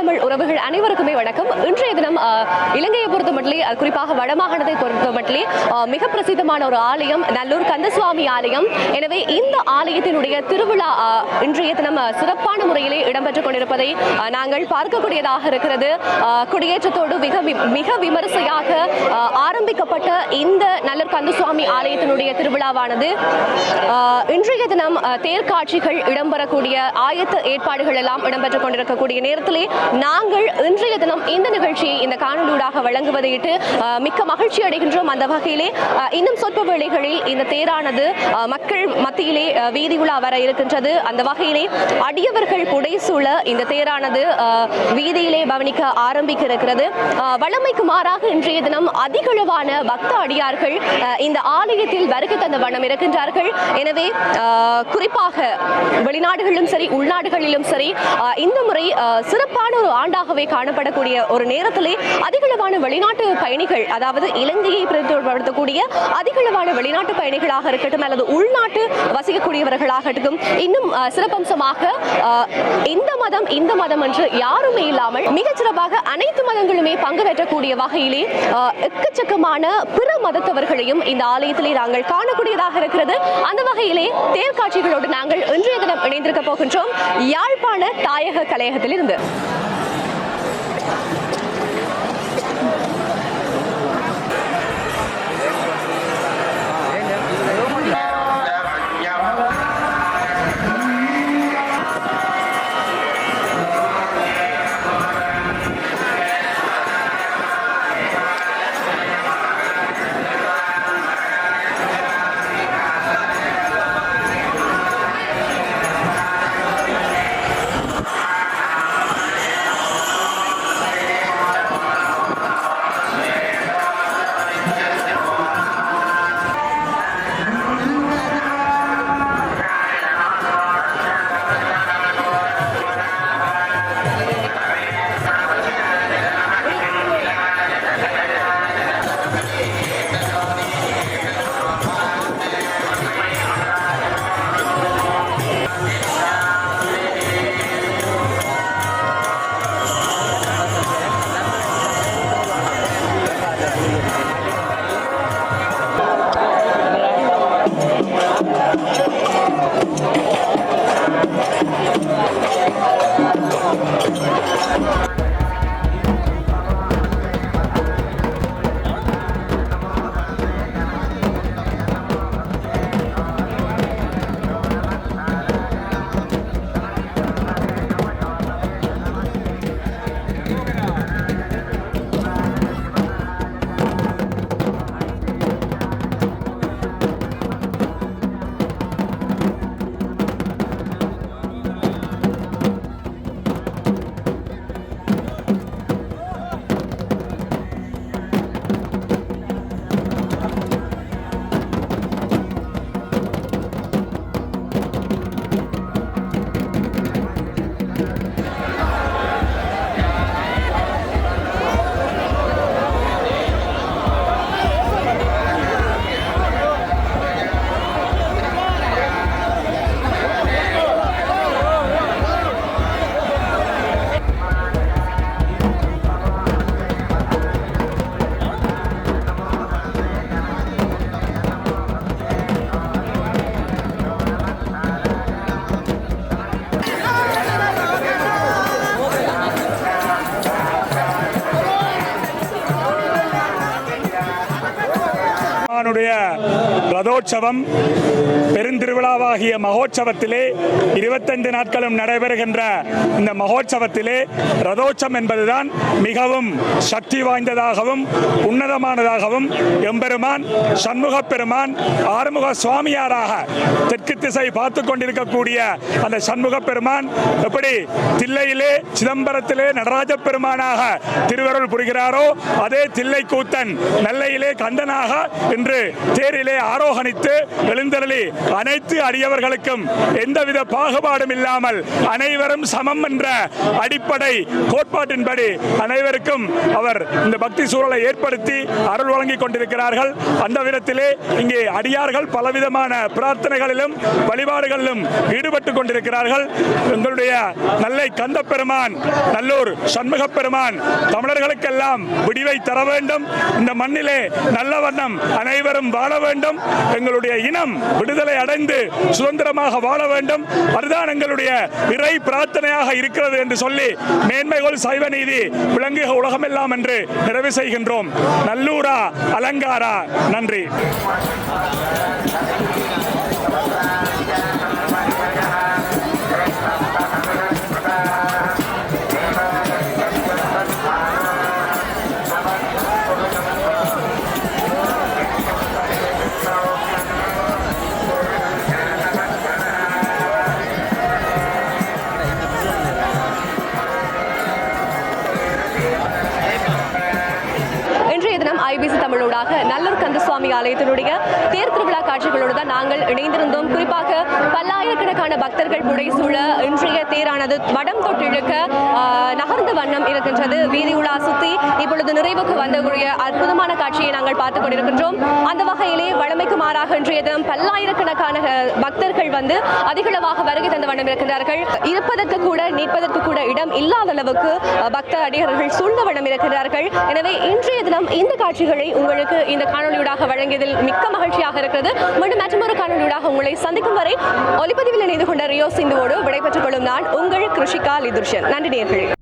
தமிழ் உறவுகள் அனைவருக்குமே வணக்கம். இன்றைய தினம் இலங்கையை பொறுத்தமட்டிலே, குறிப்பாக வடமாகாணத்தை பொறுத்தமட்டிலே மிக பிரசித்தமான ஒரு ஆலயம் நல்லூர் கந்தசுவாமி ஆலயம். எனவே இந்த ஆலயத்தினுடைய திருவிழா இன்றைய தினம் சிறப்பான முறையிலே இடம்பெற்றுக் கொண்டிருப்பதை நாங்கள் பார்க்கக்கூடியதாக இருக்கிறது. குடியேற்றத்தோடு மிக விமரிசையாக ஆரம்பிக்கப்பட்ட இந்த நல்லூர் கந்தசுவாமி ஆலயத்தினுடைய திருவிழாவானது இன்றைய தினம் தேர்காட்சிகள் இடம்பெறக்கூடிய ஆயத்த ஏற்பாடுகள் எல்லாம் இடம்பெற்றுக் கொண்டிருக்கக்கூடிய நேரத்திலே நாங்கள் இன்றைய தினம் இந்த நிகழ்ச்சியை இந்த காணொலியூடாக வழங்குவதையிட்டு மிக்க மகிழ்ச்சி அடைகின்றோம். அந்த வகையிலே இன்னும் சொற்ப வேளைகளில் இந்த தேரானது மக்கள் மத்தியிலே வீதி உலா வர இருக்கின்றது. அந்த வகையிலே அடியவர்கள் புடைசூழ இந்த தேரானது வீதியிலே பவனிக்க ஆரம்பிக்க இருக்கிறது. வழமைக்கு மாறாக இன்றைய தினம் அதிகளவான பக்த அடியார்கள் இந்த ஆலயத்தில் வருகை தந்த வண்ணம் இருக்கின்றார்கள். எனவே குறிப்பாக வெளிநாடுகளிலும் சரி உள்நாடுகளிலும் சரி இந்த முறை சிறப்பான ஒரு ஆண்டாகவே காணப்படக்கூடிய ஒரு நேரத்திலே அதிகளவான வெளிநாட்டு பயணிகள், அதாவது இலங்கையை பிரதிநிதித்துவப்படுத்தக்கூடிய அதிகளவான வெளிநாட்டு பயணிகளாக இருக்கட்டும் அல்லது உள்நாட்டு வசிக்கக்கூடியவர்களாகட்டும், இன்னும் சிறப்பம்சமாக இந்த மதம் என்று யாருமே இல்லாமல் மிகச் சிறப்பாக அனைத்து மதங்களுமே பங்கு பெற்றக்கூடிய வகையிலே எக்கச்சக்கமான பிற மதத்தவர்களையும் இந்த ஆலயத்திலே நாங்கள் காணக்கூடியதாக இருக்கிறது. அந்த வகையிலே தேர்காட்சிகளோடு நாங்கள் இன்றைய தினம் இணைந்திருக்க போகின்றோம் யாழ்ப்பாண தாயக கலையகத்திலிருந்து. ரதோற்சவம் பெருந்திருவிழாவாகிய மகோற்சவத்திலே 25 நாட்களும் நடைபெறுகின்ற இந்த மகோற்சவத்திலே ரதோற்சவம் என்பதுதான் மிகவும் சக்தி வாய்ந்ததாகவும் உன்னதமானதாகவும் எம்பெருமான் சண்முக பெருமான் ஆறுமுக சுவாமியாராக தெற்கு திசை பார்த்து கொண்டிருக்கக்கூடிய அந்த சண்முக பெருமான் எப்படி தில்லையிலே சிதம்பரத்திலே நடராஜ பெருமானாக திருவருள் புரிகிறாரோ, அதே தில்லை கூத்தன் நெல்லையிலே கந்தனாக இன்று தேரிலே ஆரோ ஆரோகணித்து எழுந்தருளி அனைத்து அடியவர்களுக்கும் எந்தவித பாகுபாடும் இல்லாமல் அனைவரும் சமம் என்ற அடிப்படை கோட்பாட்டின்படி அனைவருக்கும் அவர் இந்த பக்தி சூழலை ஏற்படுத்தி அருள் வழங்கிக் கொண்டிருக்கிறார்கள். அந்த விதத்திலே இங்கே அடியார்கள் பலவிதமான பிரார்த்தனைகளிலும் வழிபாடுகளிலும் ஈடுபட்டுக் கொண்டிருக்கிறார்கள். எங்களுடைய நல்லை கந்த பெருமான், நல்லூர் சண்முக பெருமான் தமிழர்களுக்கெல்லாம் விடிவை தர வேண்டும். இந்த மண்ணிலே நல்ல வண்ணம் அனைவரும் வாழ வேண்டும். எங்களுடைய இனம் விடுதலை அடைந்து சுதந்திரமாக வாழ வேண்டும். அதுதான் எங்களுடைய இறை பிரார்த்தனையாக இருக்கிறது என்று சொல்லி மேன்மைகள் சைவ நீதி விளங்குக உலகமெல்லாம் என்று நிறைவு செய்கின்றோம். நல்லூரா அலங்காரா. நன்றி. ஐபிசி தமிழோடாக நல்லூர் கந்தசுவாமி ஆலயத்தினுடைய தேர் திருவிழா காட்சிகளோடு தான் நாங்கள் இணைந்திருந்தோம். குறிப்பாக பல்லாயிரக்கணக்கான பக்தர்கள் புடைசூழ இன்றைய தேரானது வடம் தொட்டிழுக்க நகர்ந்த வண்ணம் இருக்கின்றது. வீதி உலா சுத்தி இப்பொழுது நிறைவுக்கு வந்தக்கூடிய அற்புதமான காட்சியை நாங்கள் பார்த்துக் கொண்டிருக்கின்றோம். அந்த வகையிலே வழமைக்கு மாறாக இன்றைய தினம் பல்லாயிரக்கணக்கான பக்தர்கள் வந்து அதிகளவாக வருகை தந்த வண்ணம் இருக்கின்றார்கள். இருப்பதற்கு கூட நிற்பதற்கு கூட இடம் இல்லாத அளவுக்கு பக்த அடியார்கள் சூழ்ந்த வண்ணம் இருக்கிறார்கள். எனவே இன்றைய தினம் இந்த காட்சிகளை உங்களுக்கு இந்த காணொலியூடாக வழங்கியதில் மிக்க மகிழ்ச்சியாக இருக்கிறது. மீண்டும் மற்றொரு காணொலியூடாக உங்களை சந்திக்கும் வரை ஒலிப்பதிவில் இணைந்து கொண்ட ரியோ சிந்துவோடு விடைபெற்றுக் கொள்ளும் நான் உங்கள் கிருஷிகா லிதுர்ஷன். நன்றி நேயர்களே.